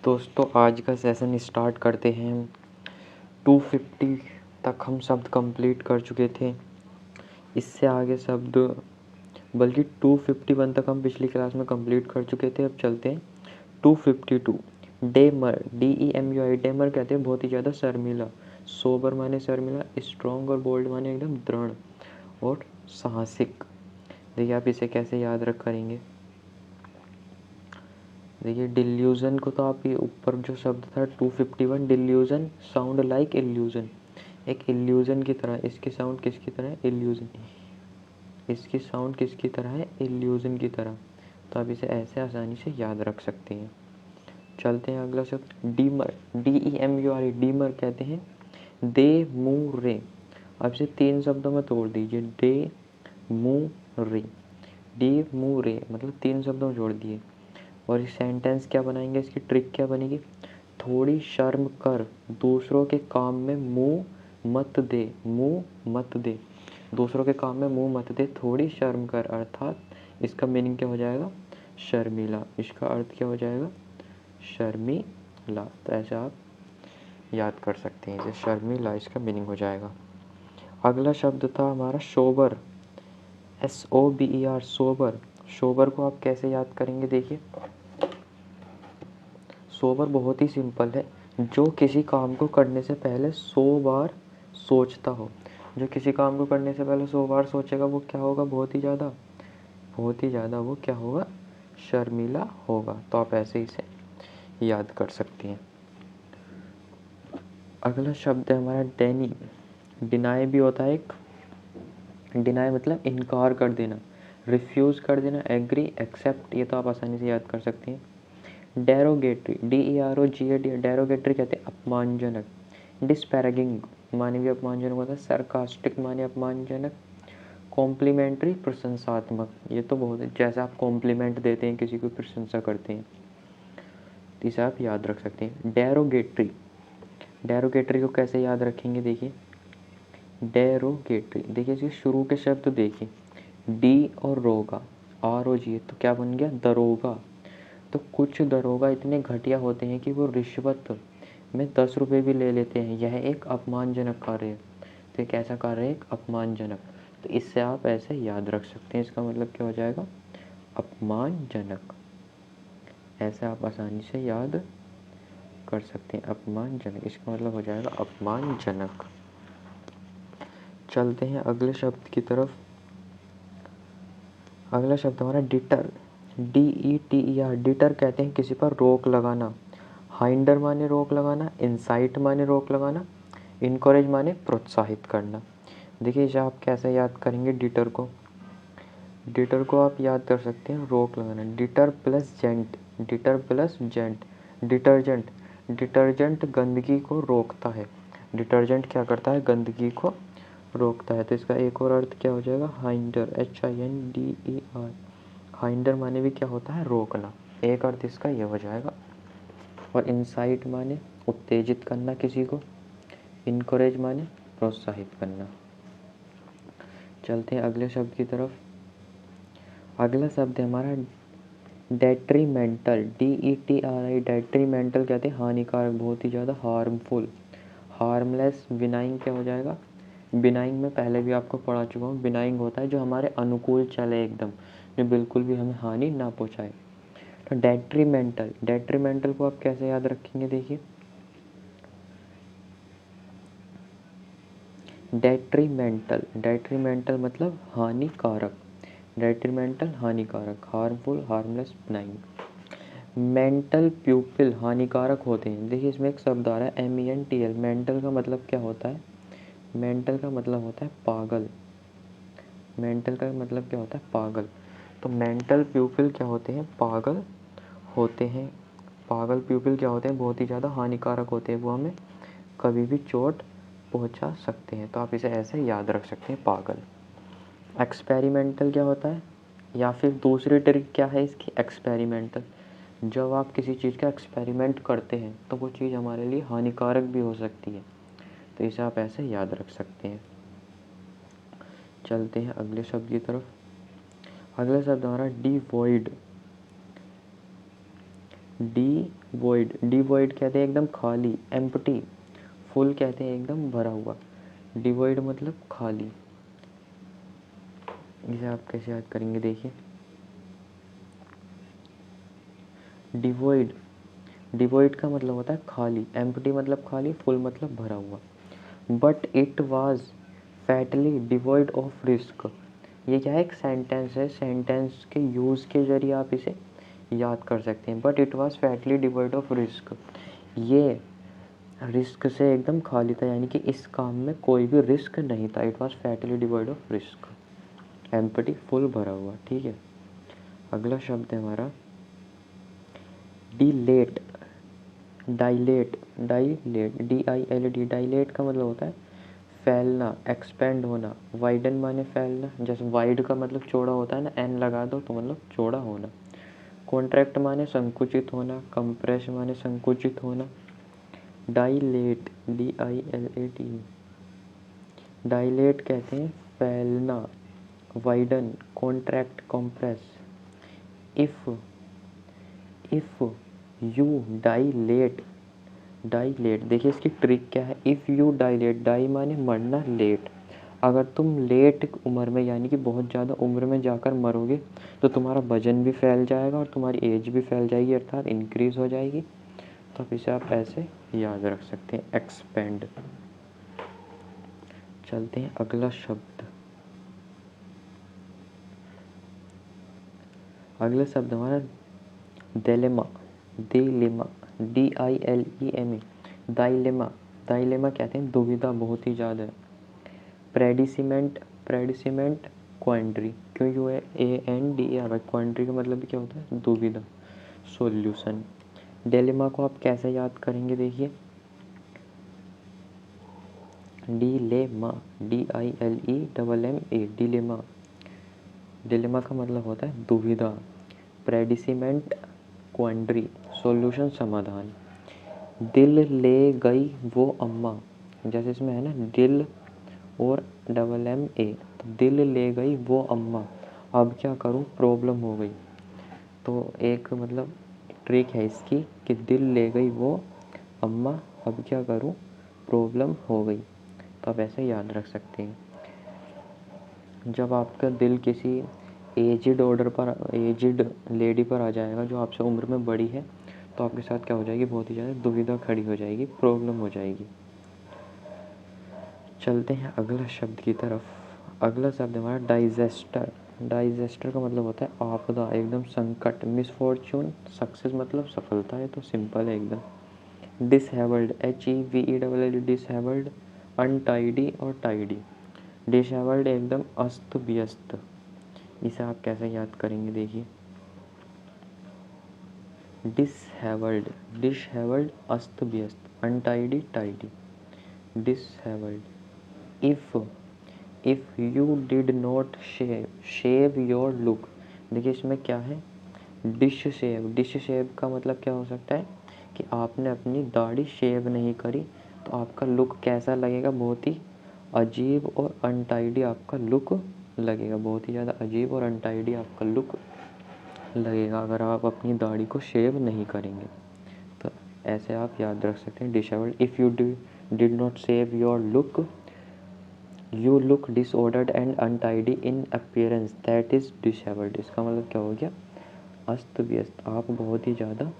दोस्तों आज का सेशन स्टार्ट करते हैं। 250 तक हम शब्द कंप्लीट कर चुके थे। इससे आगे शब्द बल्कि 251 तक हम पिछली क्लास में कंप्लीट कर चुके थे। अब चलते हैं 252। डेमर, DEMUR, डेमर कहते हैं बहुत ही ज़्यादा शर्मीला। सोबर माने शर्मीला, स्ट्रॉन्ग और बोल्ड माने एकदम दृढ़ और साहसिक। देखिए आप इसे कैसे याद रख करेंगे। देखिए डिल्यूजन को तो आप ये ऊपर जो शब्द था 251, डिल्यूजन साउंड लाइक इल्यूजन, एक इल्यूजन की तरह। इसकी साउंड किसकी तरह है? इल्यूजन। इसकी साउंड किसकी तरह है? इल्यूजन की तरह। तो आप इसे ऐसे आसानी से याद रख सकते हैं। चलते हैं अगला शब्द डीमर, DEMUR, डीमर कहते हैं दे मू रे। अब इसे 3 शब्दों में तोड़ दीजिए। डे मू रे, डी मू रे मतलब 3 शब्दों में जोड़ दिए। और इस सेंटेंस क्या बनाएंगे, इसकी ट्रिक क्या बनेगी? थोड़ी शर्म कर, दूसरों के काम में मुंह मत दे, मुंह मत दे, दूसरों के काम में मुंह मत दे, थोड़ी शर्म कर। अर्थात इसका मीनिंग क्या हो जाएगा? शर्मीला। इसका अर्थ क्या हो जाएगा? शर्मीला। तो ऐसे आप याद कर सकते हैं, इसे शर्मीला इसका मीनिंग हो जाएगा। अगला शब्द था हमारा सोबर, SOBER, सोबर। सोबर को आप कैसे याद करेंगे? देखिए सोबर बहुत ही सिंपल है, जो किसी काम को करने से पहले 100 बार सोचता हो। जो किसी काम को करने से पहले 100 बार सोचेगा वो क्या होगा? बहुत ही ज़्यादा वो क्या होगा? शर्मीला होगा। तो आप ऐसे इसे याद कर सकते हैं। अगला शब्द है हमारा डेनी। डिनाई भी होता है एक। डिनाई मतलब इनकार कर देना, रिफ्यूज़ कर देना, एग्री, एक्सेप्ट, ये तो आप आसानी से याद कर सकते हैं। डेरोगेटरी, DEROGATRY, डेरोगेटरी कहते हैं अपमानजनक। डिस्पैरागिंग माने भी अपमानजनक होता है। सरकास्टिक माने अपमानजनक। कॉम्प्लीमेंट्री प्रशंसात्मक, ये तो बहुत है, जैसे आप कॉम्प्लीमेंट देते हैं, किसी को प्रशंसा करते हैं, तो इसे आप याद रख सकते हैं। डेरोगेटरी, डेरोगेटरी को कैसे याद रखेंगे? देखिए डेरोगेटरी, देखिए इसके शुरू के शब्द देखिए, डी और रोगा, ROG, तो क्या बन गया? दरोगा। तो कुछ दरोगा इतने घटिया होते हैं कि वो रिश्वत में 10 रुपये भी ले लेते हैं। यह एक अपमानजनक कार्य है। तो एक ऐसा कार्य है, एक अपमानजनक। तो इससे आप ऐसे याद रख सकते हैं। इसका मतलब क्या हो जाएगा? अपमानजनक। ऐसे आप आसानी से याद कर सकते हैं, अपमानजनक। इसका मतलब हो जाएगा अपमानजनक। चलते हैं अगले शब्द की तरफ। अगला शब्द हमारा डिटर, DETER, डिटर कहते हैं किसी पर रोक लगाना। हाइंडर माने रोक लगाना, इंसाइट माने रोक लगाना, इनकरेज माने प्रोत्साहित करना। देखिए इसे आप कैसे याद करेंगे? डिटर को, डिटर को आप याद कर सकते हैं रोक लगाना। Deter plus gent, deter plus gent, detergent, detergent गंदगी को रोकता है। डिटर्जेंट क्या करता है? गंदगी को रोकता है। तो इसका एक और अर्थ क्या हो जाएगा? Hinder, HINDER। हाइंडर माने भी क्या होता है? रोकना। एक अर्थ इसका ये हो जाएगा। और इंसाइट माने उत्तेजित करना किसी को, इनकरेज माने प्रोत्साहित करना। चलते हैं अगले शब्द की तरफ। अगला शब्द है हमारा डेट्रीमेंटल, DETRI, डेट्रीमेंटल कहते हैं हानिकारक, बहुत ही ज़्यादा हार्मफुल। हार्मलेस, बिनाइंग क्या हो जाएगा? बिनाइंग में पहले भी आपको पढ़ा चुका हूँ। बिनाइंग होता है जो हमारे अनुकूल चले एकदम, जो बिल्कुल भी हमें हानि ना पहुँचाए। तो डेट्रीमेंटल, डेट्रीमेंटल को आप कैसे याद रखेंगे? देखिए डेट्रीमेंटल, डेट्रीमेंटल मतलब हानिकारक, डेट्रीमेंटल हानिकारक, हार्मफुल, हार्मलेस, बिनाइंग। मेंटल प्यूपिल हानिकारक होते हैं। देखिए इसमें एक शब्द आ रहा है MENTL। मेंटल का मतलब क्या होता है? मेंटल का मतलब होता है पागल। मेंटल का मतलब क्या होता है? पागल। तो मेंटल प्यूपिल क्या होते हैं? पागल होते हैं। पागल प्यूपिल क्या होते हैं? बहुत ही ज़्यादा हानिकारक होते हैं, वो हमें कभी भी चोट पहुंचा सकते हैं। तो आप इसे ऐसे याद रख सकते हैं, पागल। एक्सपेरिमेंटल क्या होता है? या फिर दूसरी ट्रिक क्या है इसकी? एक्सपेरिमेंटल, जब आप किसी चीज़ का एक्सपेरिमेंट करते हैं तो वो चीज़ हमारे लिए हानिकारक भी हो सकती है। तो इसे आप ऐसे याद रख सकते हैं। चलते हैं अगले शब्द की तरफ। अगला शब्द हमारा डिवॉइड, डिवॉइड, डिवॉइड कहते हैं एकदम खाली, एम्प्टी। फुल कहते हैं एकदम भरा हुआ, डिवॉइड मतलब खाली। इसे आप कैसे याद करेंगे, देखिए डिवॉइड, डिवॉइड का मतलब होता है खाली, एम्प्टी मतलब खाली, फुल मतलब भरा हुआ। But it was fatly devoid of risk. ये क्या है, एक सेंटेंस है, सेंटेंस के यूज़ के जरिए आप इसे याद कर सकते हैं। But it was fatly devoid of risk, ये रिस्क से एकदम खाली था, यानी कि इस काम में कोई भी रिस्क नहीं था। It was fatly devoid of risk, empty full भरा हुआ। ठीक है, अगला शब्द है हमारा dilate, dilate, dilate, DILD, dilate का मतलब होता है फैलना, एक्सपेंड होना। वाइडन माने फैलना, जैसे वाइड का मतलब चौड़ा होता है ना, एन लगा दो तो मतलब चौड़ा होना। कॉन्ट्रैक्ट माने संकुचित होना, कंप्रेस माने संकुचित होना। डाइलेट, DILAT, डाइलेट कहते हैं फैलना, widen, contract, compress. If, if you dilate, dilate देखिए इसकी ट्रिक क्या है। इफ़ यू डाइलेट, डाई माने मरना, लेट, अगर तुम लेट उम्र में यानी कि बहुत ज़्यादा उम्र में जाकर मरोगे तो तुम्हारा वजन भी फैल जाएगा और तुम्हारी एज भी फैल जाएगी, अर्थात इंक्रीज हो जाएगी। तो अब इसे आप ऐसे याद रख सकते हैं, एक्सपेंड। चलते हैं अगला शब्द, अगला शब्द हमारा दिलेमा, दिलेमा, DILEMA, दाइलेमा। दाइलेमा कहते हैं दुविधा बहुत ही ज़्यादा है। प्रेडिसिमेंट, प्रेडिसिमेंट, क्वांड्री, क्यों यू है AND आ रहा है, क्वांड्री का मतलब भी क्या होता है, दुविधा, सॉल्यूशन। डिलेमा को आप कैसे याद करेंगे, देखिए डिलेमा, DILEMMA, डिलेमा। डिलेमा का मतलब होता है दुविधा, प्रेडिसिमेंट क्वांड्री, सॉल्यूशन समाधान। दिल ले गई वो अम्मा, जैसे इसमें है ना दिल और MMA, तो दिल ले गई वो अम्मा, अब क्या करूँ प्रॉब्लम हो गई। तो एक मतलब ट्रिक है इसकी कि दिल ले गई वो अम्मा, अब क्या करूँ प्रॉब्लम हो गई। तो आप ऐसे याद रख सकते हैं। जब आपका दिल किसी एजिड ऑर्डर पर, एजिड लेडी पर आ जाएगा जो आपसे उम्र में बड़ी है, तो आपके साथ क्या हो जाएगी, बहुत ही ज़्यादा दुविधा खड़ी हो जाएगी, प्रॉब्लम हो जाएगी। चलते हैं अगला शब्द की तरफ। अगला शब्द हमारा डाइजेस्टर। डाइजेस्टर का मतलब होता है आपदा, एकदम संकट, मिसफॉर्च्यून। सक्सेस मतलब सफलता है, तो सिंपल है एकदम। डिसहेबल्ड, HEVELL, डिसहेबल्ड, अनटाइडी और टाइडी। डिसहेबल्ड एकदम अस्त व्यस्त, इसे आप कैसे याद करेंगे, देखिए डिसहेबल्ड, डिसहेबल्ड अस्त व्यस्त, untidy tidy, dishevelled. If you did not shave, shave your look, देखिए इसमें क्या है, डिश शेव, डिश शेव का मतलब क्या हो सकता है कि आपने अपनी दाढ़ी शेव नहीं करी तो आपका लुक कैसा लगेगा, बहुत ही अजीब और अनटाइडी आपका लुक लगेगा, बहुत ही ज़्यादा अजीब और अनटाइडी आपका लुक लगेगा अगर आप अपनी दाढ़ी को शेव नहीं करेंगे। तो ऐसे आप याद रख सकते हैं dishevelled. If you did not shave your look, you look disordered and untidy in appearance, that is dishevelled. इसका मतलब क्या हो गया, अस्त व्यस्त, आप बहुत ही ज़्यादा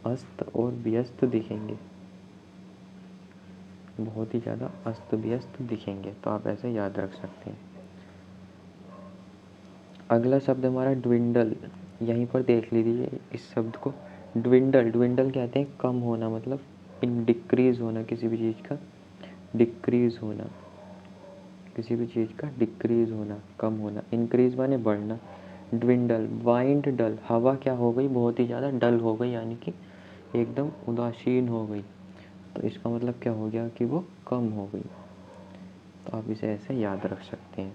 अस्त और व्यस्त दिखेंगे, बहुत ही ज़्यादा अस्त व्यस्त दिखेंगे। तो आप ऐसे याद रख सकते हैं। अगला शब्द हमारा ड्विंडल, यहीं पर देख लीजिए इस शब्द को। ड्विंडल, ड्विंडल कहते हैं कम होना, मतलब इन डिक्रीज होना, किसी भी चीज़ का डिक्रीज होना, किसी भी चीज़ का डिक्रीज होना, कम होना। इंक्रीज माने बढ़ना। ड्विंडल, वाइंड डल, हवा क्या हो गई, बहुत ही ज़्यादा डल हो गई, यानी कि एकदम उदासीन हो गई। तो इसका मतलब क्या हो गया कि वो कम हो गई। तो आप इसे ऐसे याद रख सकते हैं।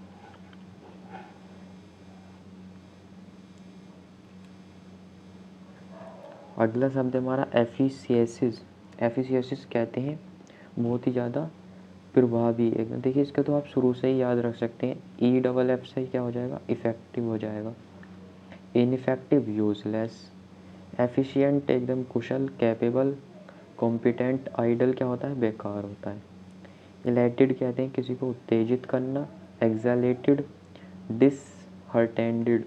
अगला शब्द हमारा एफिशिएंसिस। एफिशिएंसिस कहते हैं बहुत ही ज़्यादा प्रभावी, एकदम देखिए इसका तो आप शुरू से ही याद रख सकते हैं। EFF से क्या हो जाएगा, इफ़ेक्टिव हो जाएगा। Ineffective, useless. एफिशिएंट एकदम कुशल, कैपेबल, कॉम्पिटेंट, आइडल क्या होता है, बेकार होता है। इलेटेड कहते हैं किसी को उत्तेजित करना, एक्सालेटेड, डिसहर्टेंडेड,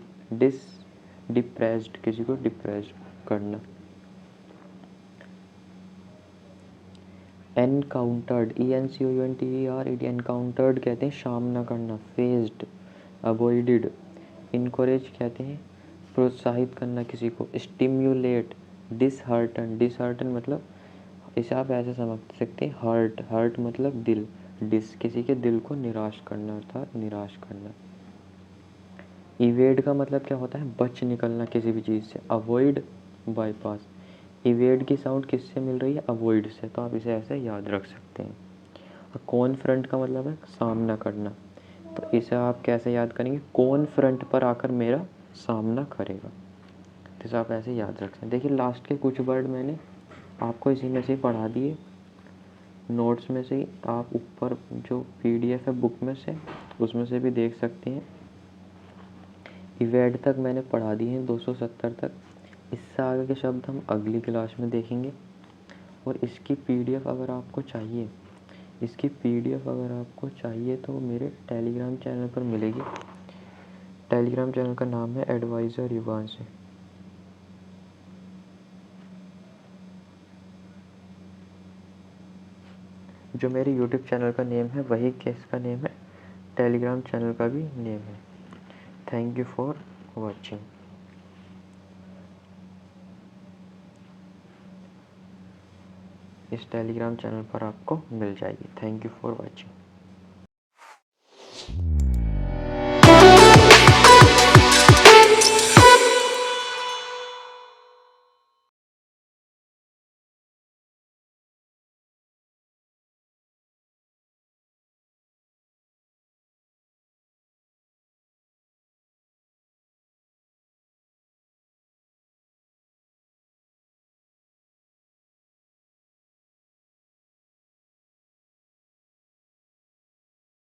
डिप्रेस्ड किसी को डिप्रेस्ड करना। एनकाउंटर्ड, ENCOUNTER, एनकाउंटर्ड कहते हैं सामना करना, फेस्ड, अवॉइडेड। इनकरेज कहते हैं प्रोत्साहित करना किसी को, स्टिम्युलेट, डिसहार्टन, डिसहार्टन मतलब इसे आप ऐसे समझ सकते हैं, हर्ट, हर्ट मतलब दिल, डिस किसी के दिल को निराश करना अर्थात निराश करना। इवेड का मतलब क्या होता है, बच निकलना किसी भी चीज़ से, अवॉइड, बाईपास। इवेड की साउंड किससे मिल रही है, अवॉइड से, तो आप इसे ऐसे याद रख सकते हैं। और कॉन्फ्रंट का मतलब है सामना करना, तो इसे आप कैसे याद करेंगे, कौन फ्रंट पर आकर मेरा सामना करेगा, तो इसे आप ऐसे याद रख सकते हैं। देखिए लास्ट के कुछ वर्ड मैंने आपको इसी में से ही पढ़ा दिए, नोट्स में से ही, आप ऊपर जो PDF है बुक में से उसमें से भी देख सकते हैं। इवेड तक मैंने पढ़ा दिए हैं 270 तक। इससे आगे के शब्द हम अगली क्लास में देखेंगे। और इसकी PDF अगर आपको चाहिए, तो मेरे टेलीग्राम चैनल पर मिलेगी। टेलीग्राम चैनल का नाम है एडवाइज़र युवांश। जो मेरे यूट्यूब चैनल का नेम है वही केस का नेम है, टेलीग्राम चैनल का भी नेम है। Thank you for watching. इस टेलीग्राम चैनल पर आपको मिल जाएगी। Thank you for watching.